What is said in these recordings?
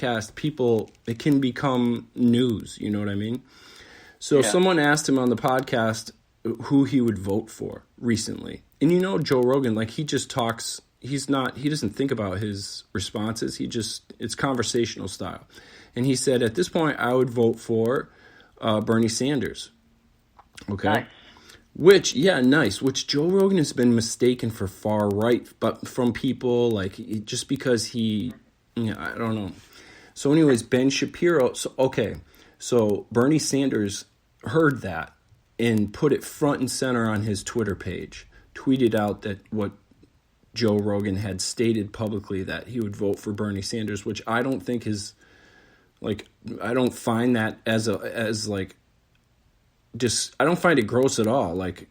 podcast, it can become news. You know what I mean? So someone asked him on the podcast who he would vote for recently. And Joe Rogan, like, he just talks, he doesn't think about his responses. It's conversational style. And he said, at this point, I would vote for Bernie Sanders. Okay. Nice. Which Joe Rogan has been mistaken for far right, but from people like, just because I don't know. So anyways, Ben Shapiro. So Bernie Sanders heard that and put it front and center on his Twitter page, tweeted out that what Joe Rogan had stated publicly, that he would vote for Bernie Sanders, which I don't think is, like, I don't find that I don't find it gross at all. Like,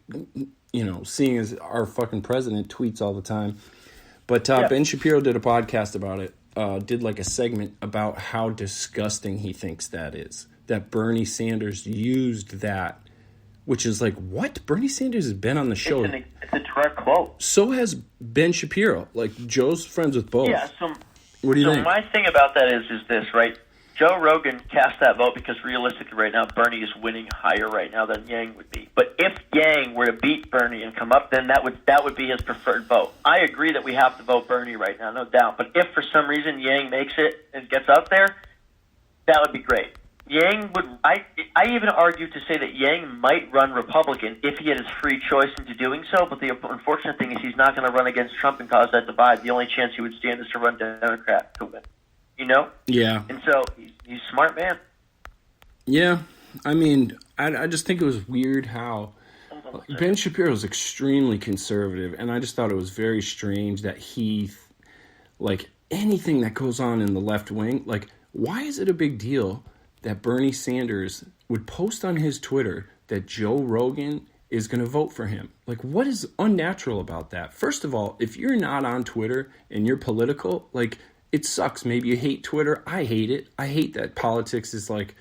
seeing as our fucking president tweets all the time. But Ben Shapiro did a podcast about it, did like a segment about how disgusting he thinks that is, that Bernie Sanders used that, which is like, what? Bernie Sanders has been on the show. It's a direct quote. So has Ben Shapiro. Like, Joe's friends with both. Yeah, what do you think? So my thing about that is this, right? Joe Rogan cast that vote because realistically right now Bernie is winning higher right now than Yang would be. But if Yang were to beat Bernie and come up, then that would be his preferred vote. I agree that we have to vote Bernie right now, no doubt. But if for some reason Yang makes it and gets up there, that would be great. Yang would. I even argue to say that Yang might run Republican if he had his free choice into doing so. But the unfortunate thing is he's not going to run against Trump and cause that divide. The only chance he would stand is to run Democrat to win. Yeah. And so he's a smart man. Yeah. I mean, I just think it was weird how Ben Shapiro is extremely conservative, and I just thought it was very strange that he, like, anything that goes on in the left wing, like, why is it a big deal that Bernie Sanders would post on his Twitter that Joe Rogan is going to vote for him? Like, what is unnatural about that? First of all, if you're not on Twitter and you're political, like, it sucks. Maybe you hate Twitter. I hate it. I hate that politics is like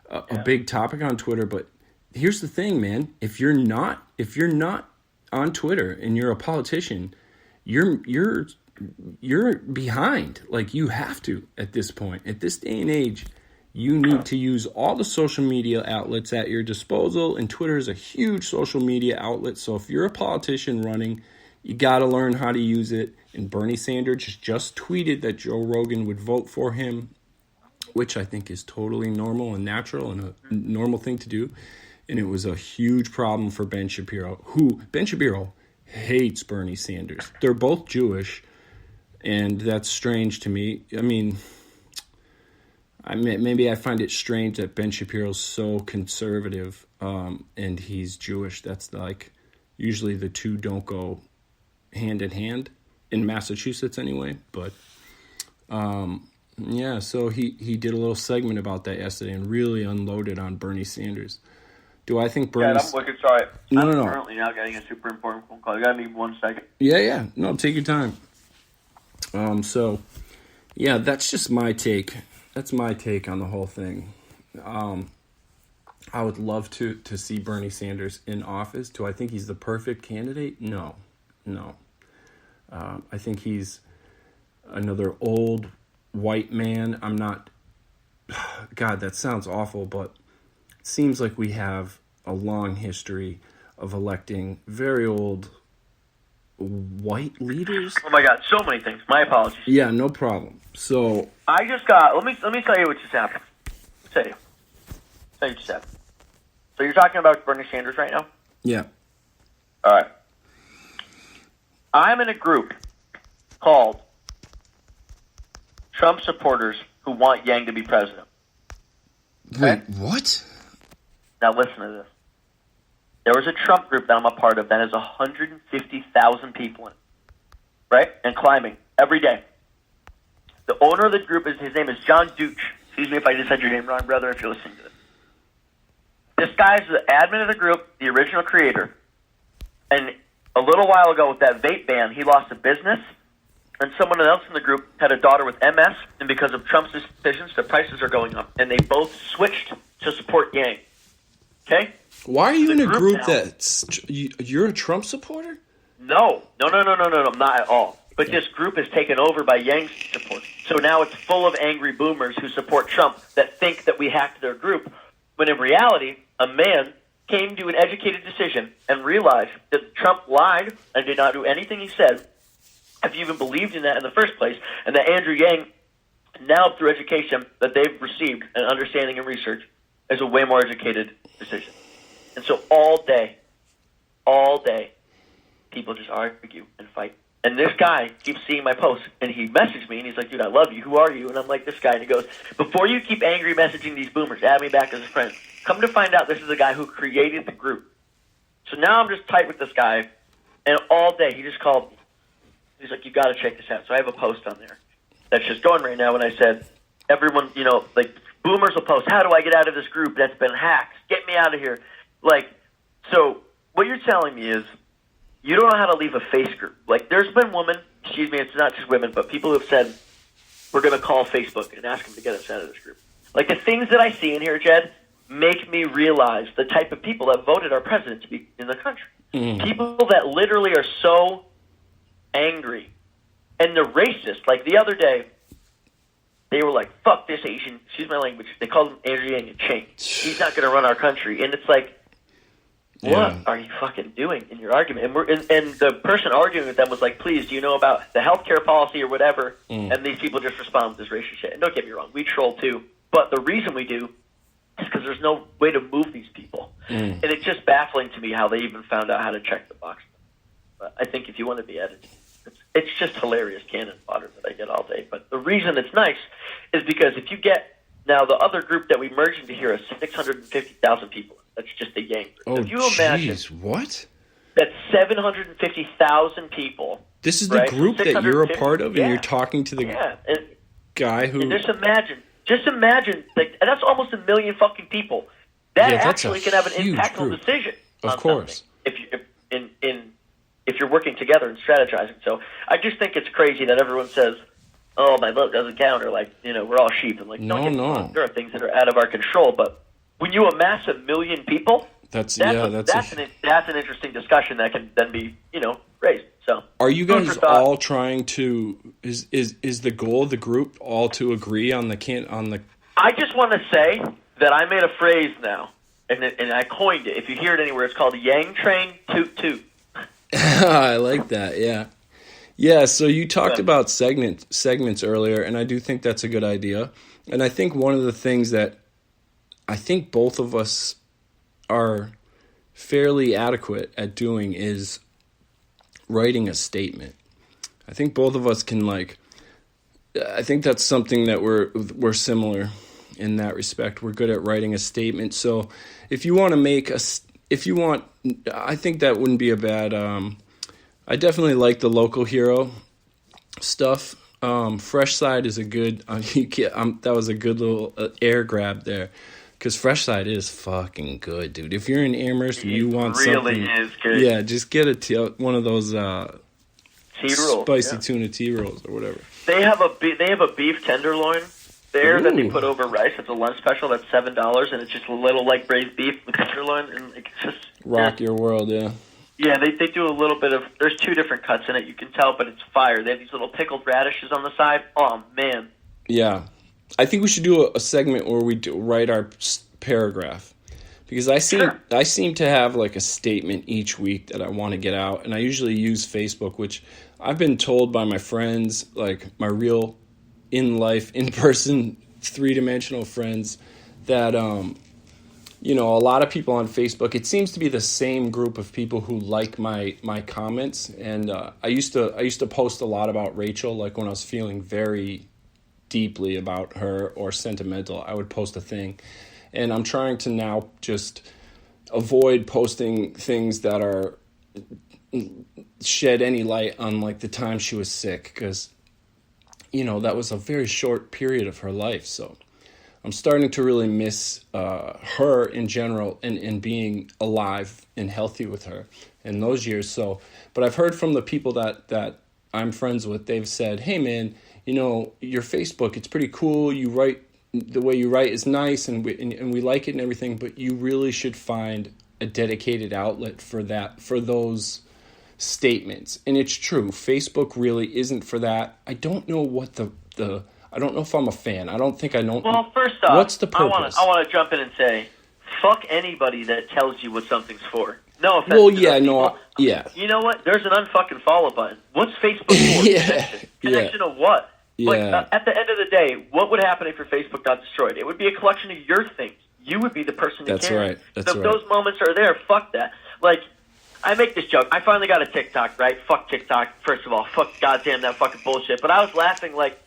a big topic on Twitter. But here's the thing, man. If you're not on Twitter and you're a politician, you're behind. Like, you have to at this point. At this day and age, you need to use all the social media outlets at your disposal. And Twitter is a huge social media outlet. So if you're a politician running, you got to learn how to use it. And Bernie Sanders just tweeted that Joe Rogan would vote for him, which I think is totally normal and natural and a normal thing to do. And it was a huge problem for Ben Shapiro, Ben Shapiro hates Bernie Sanders. They're both Jewish, and that's strange to me. I mean, maybe I find it strange that Ben Shapiro's so conservative and he's Jewish. That's like, usually the two don't go hand in hand in Massachusetts anyway. But so he did a little segment about that yesterday and really unloaded on Bernie Sanders. Do I think Bernie? Yeah, I'm looking sorry. No. I'm currently now getting a super important phone call. You got me 1 second. Yeah. No, take your time. That's just my take. That's my take on the whole thing. I would love to see Bernie Sanders in office. Do I think he's the perfect candidate? No. I think he's another old white man. I'm not... God, that sounds awful, but it seems like we have a long history of electing very old white leaders. Oh my God, so many things. My apologies. Yeah, no problem. So I just got... Let me tell you what just happened. Tell you what just happened. So you're talking about Bernie Sanders right now? Yeah. All right. I'm in a group called Trump supporters who want Yang to be president. Okay? Wait, what? Now listen to this. There was a Trump group that I'm a part of that has 150,000 people in it, right? And climbing every day. The owner of the group, his name is John Dooch. Excuse me if I just said your name wrong, brother, if you're listening to this. This guy's the admin of the group, the original creator. And a little while ago with that vape ban, he lost a business, and someone else in the group had a daughter with MS, and because of Trump's decisions, the prices are going up, and they both switched to support Yang. Okay? Why are you in a group that's... You're a Trump supporter? No, not at all. But this group is taken over by Yang support. So now it's full of angry boomers who support Trump that think that we hacked their group, when in reality, a man came to an educated decision and realized that Trump lied and did not do anything he said, if you even believed in that in the first place, and that Andrew Yang, now through education that they've received and understanding and research, is a way more educated decision. And so all day, people just argue and fight. And this guy keeps seeing my posts, and he messaged me, and he's like, dude, I love you. Who are you? And I'm like, this guy. And he goes, before you keep angry messaging these boomers, add me back as a friend. Come to find out, this is the guy who created the group. So now I'm just tight with this guy, and all day he just called me. He's like, you got to check this out. So I have a post on there that's just going right now, and I said, everyone, like, boomers will post, how do I get out of this group that's been hacked? Get me out of here. Like, so what you're telling me is, you don't know how to leave a face group. Like, there's been women, it's not just women, but people who have said, we're going to call Facebook and ask them to get us out of this group. Like, the things that I see in here, Jed, make me realize the type of people that voted our president to be in the country. People that literally are so angry. And they're racist. Like, the other day, they were like, fuck this Asian, excuse my language, they called him Andrew Yang a chink. He's not going to run our country. And it's like, what are you fucking doing in your argument? And the person arguing with them was like, please, do you know about the healthcare policy or whatever? And these people just respond with this racist shit. And don't get me wrong, we troll too. But the reason we do is because there's no way to move these people. And it's just baffling to me how they even found out how to check the box. But I think if you want to be edited, it's just hilarious cannon fodder that I get all day. But the reason it's nice is because if you get, now the other group that we merged into here is 650,000 people. That's just a Yang group. Oh, if you imagine what? That 750,000 people. This is the group that you're a part of, and you're talking to the guy who. And just imagine, like, that's almost 1 million fucking people. That actually can have an impactful decision. Of course. If you're working together and strategizing. So I just think it's crazy that everyone says, oh, my vote doesn't count, or like, we're all sheep. And like, no. There are things that are out of our control, but when you amass 1 million people, that's an interesting discussion that can then be, raised. So, are you guys all trying to? Is the goal of the group all to agree on the? I just want to say that I made a phrase now, and I coined it. If you hear it anywhere, it's called Yang Train Toot Toot. I like that. Yeah. So you talked about segments earlier, and I do think that's a good idea. And I think one of the things that I think both of us are fairly adequate at doing is writing a statement. I think both of us can I think that's something that we're similar in that respect. We're good at writing a statement. So if you want to I think that wouldn't be a bad, I definitely like the local hero stuff. Fresh Side is a good, that was a good little air grab there. Because Fresh Side is fucking good, dude. If you're in Amherst and you want something, is good. Yeah, just get one of those T-rolls, spicy tuna T-rolls or whatever. They have a beef tenderloin there that they put over rice. It's a lunch special that's $7, and it's just a little like braised beef with tenderloin, and it's just rock your world, yeah. Yeah, they do a little bit of. There's 2 different cuts in it. You can tell, but it's fire. They have these little pickled radishes on the side. Oh man. Yeah. I think we should do a segment where we write our paragraph, because I seem to have like a statement each week that I want to get out, and I usually use Facebook, which I've been told by my friends, like my real in-person 3-dimensional friends, that a lot of people on Facebook, it seems to be the same group of people who like my comments, and I used to post a lot about Rachel, like when I was feeling very deeply about her or sentimental, I would post a thing. And I'm trying to now just avoid posting things that are shed any light on like the time she was sick, because that was a very short period of her life. So I'm starting to really miss her in general, and being alive and healthy with her in those years. So, but I've heard from the people that I'm friends with, they've said, hey man, your Facebook, it's pretty cool. You write, the way you write is nice, and we like it and everything, but you really should find a dedicated outlet for those statements. And it's true. Facebook really isn't for that. I don't know what I don't know if I'm a fan. I don't think I know. Well, first off, what's the purpose? I want to jump in and say, fuck anybody that tells you what something's for. No offense. Well, to yeah, those no, people. yeah. You know what? There's an unfucking follow button. What's Facebook for? Yeah, Connection of what? Yeah. Like, at the end of the day, what would happen if your Facebook got destroyed? It would be a collection of your things. You would be the person to That's carry. right. That's so if right. those moments are there, fuck that. Like, I make this joke. I finally got a TikTok, right? Fuck TikTok, first of all. Fuck goddamn that fucking bullshit. But I was laughing like,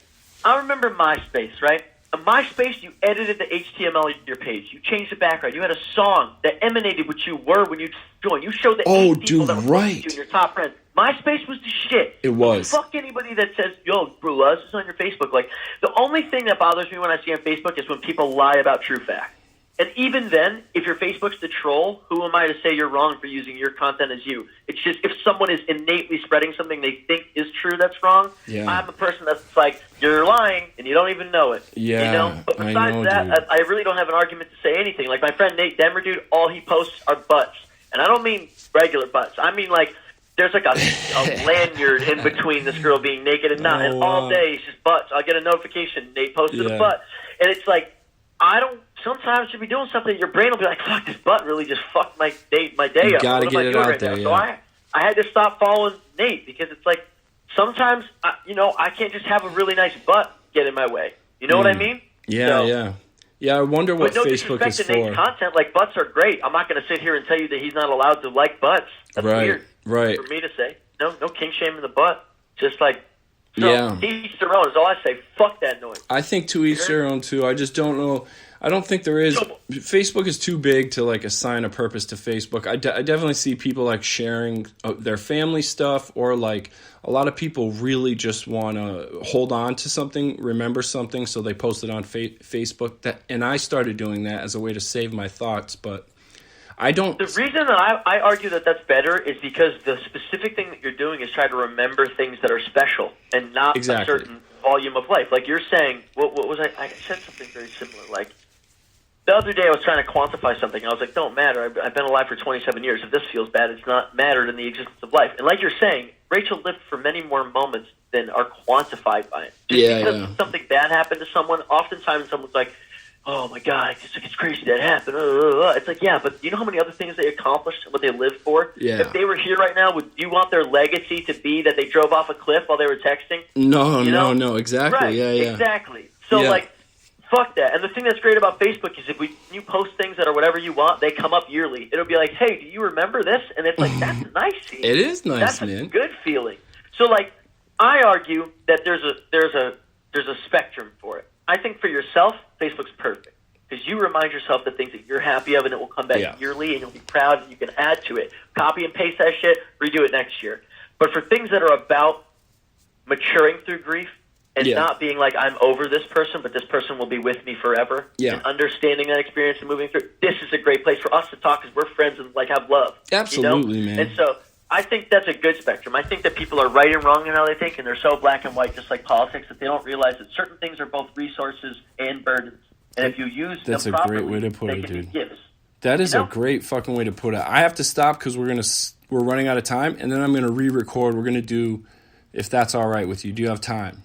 I remember MySpace, right? On MySpace, you edited the HTML of your page. You changed the background. You had a song that emanated what you were when you joined. You showed the eight people that were close to you and your top friends. MySpace was the shit. It was. Fuck anybody that says, yo, bro, this is on your Facebook. Like, the only thing that bothers me when I see on Facebook is when people lie about true facts. And even then, if your Facebook's the troll, who am I to say you're wrong for using your content as you? It's just if someone is innately spreading something they think is true that's wrong, Yeah. I'm a person that's like, you're lying, and you don't even know it. Yeah, You know? But besides I know, that, dude. I really don't have an argument to say anything. Like my friend Nate Denver, dude, all he posts are butts. And I don't mean regular butts. I mean like, there's like a lanyard in between this girl being naked and not. And all day it's just butts. I'll get a notification, Nate posted a butt. And it's like, sometimes you'll be doing something, your brain will be like, fuck, this butt really just fucked my day You up. gotta What am I get it doing out right there, now? yeah. So I had to stop following Nate because it's like, sometimes, I can't just have a really nice butt get in my way. You know what I mean? Yeah, So- yeah. Yeah, I wonder what But no Facebook is disrespect to Nate's for. content, like butts are great. I'm not going to sit here and tell you that he's not allowed to like butts. That's Right, weird right. for me to say. No king shame in the butt. Just like, so Yeah. each their own is all I say. Fuck that noise. I think to each their own too. I just don't know. I don't think there is. Facebook is too big to like assign a purpose to Facebook. I definitely see people like sharing their family stuff, or like a lot of people really just want to hold on to something, remember something, so they post it on Facebook. And I started doing that as a way to save my thoughts, but I don't. The reason that I argue that that's better is because the specific thing that you're doing is try to remember things that are special and not Exactly. a certain volume of life. Like you're saying, what was I said something very similar. Like the other day I was trying to quantify something. I was like, don't matter. I've been alive for 27 years. If this feels bad, it's not mattered in the existence of life. And like you're saying, Rachel lived for many more moments than are quantified by it. Just because something bad happened to someone, oftentimes someone's like, oh my God, it's crazy that happened. It's like, yeah, but you know how many other things they accomplished and what they lived for? Yeah. If they were here right now, would you want their legacy to be that they drove off a cliff while they were texting? No, exactly. Right, yeah. Exactly. So, like, fuck that. And the thing that's great about Facebook is if you post things that are whatever you want, they come up yearly. It'll be like, hey, do you remember this? And it's like, that's nice. It is nice, that's man. a good feeling. So, like, I argue that there's a spectrum for it. I think for yourself, Facebook's perfect because you remind yourself the things that you're happy of, and it will come back yearly, and you'll be proud, and you can add to it. Copy and paste that shit, redo it next year. But for things that are about maturing through grief and not being like, I'm over this person, but this person will be with me forever, and understanding that experience and moving through, this is a great place for us to talk because we're friends and like have love. Absolutely, man. And so I think that's a good spectrum. I think that people are right and wrong in how they think, and they're so black and white, just like politics, that they don't realize that certain things are both resources and burdens. And if you use them properly, that's a great way to put they it, can be dude. gifts. That is a great fucking way to put it. I have to stop because we're running out of time, and then I'm gonna re-record. We're gonna do, if that's all right with you. Do you have time?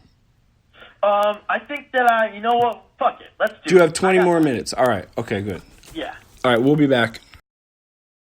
I think that you know what? Fuck it. Let's do it. Do you have 20 more minutes? All right. Okay, good. Yeah. All right, we'll be back.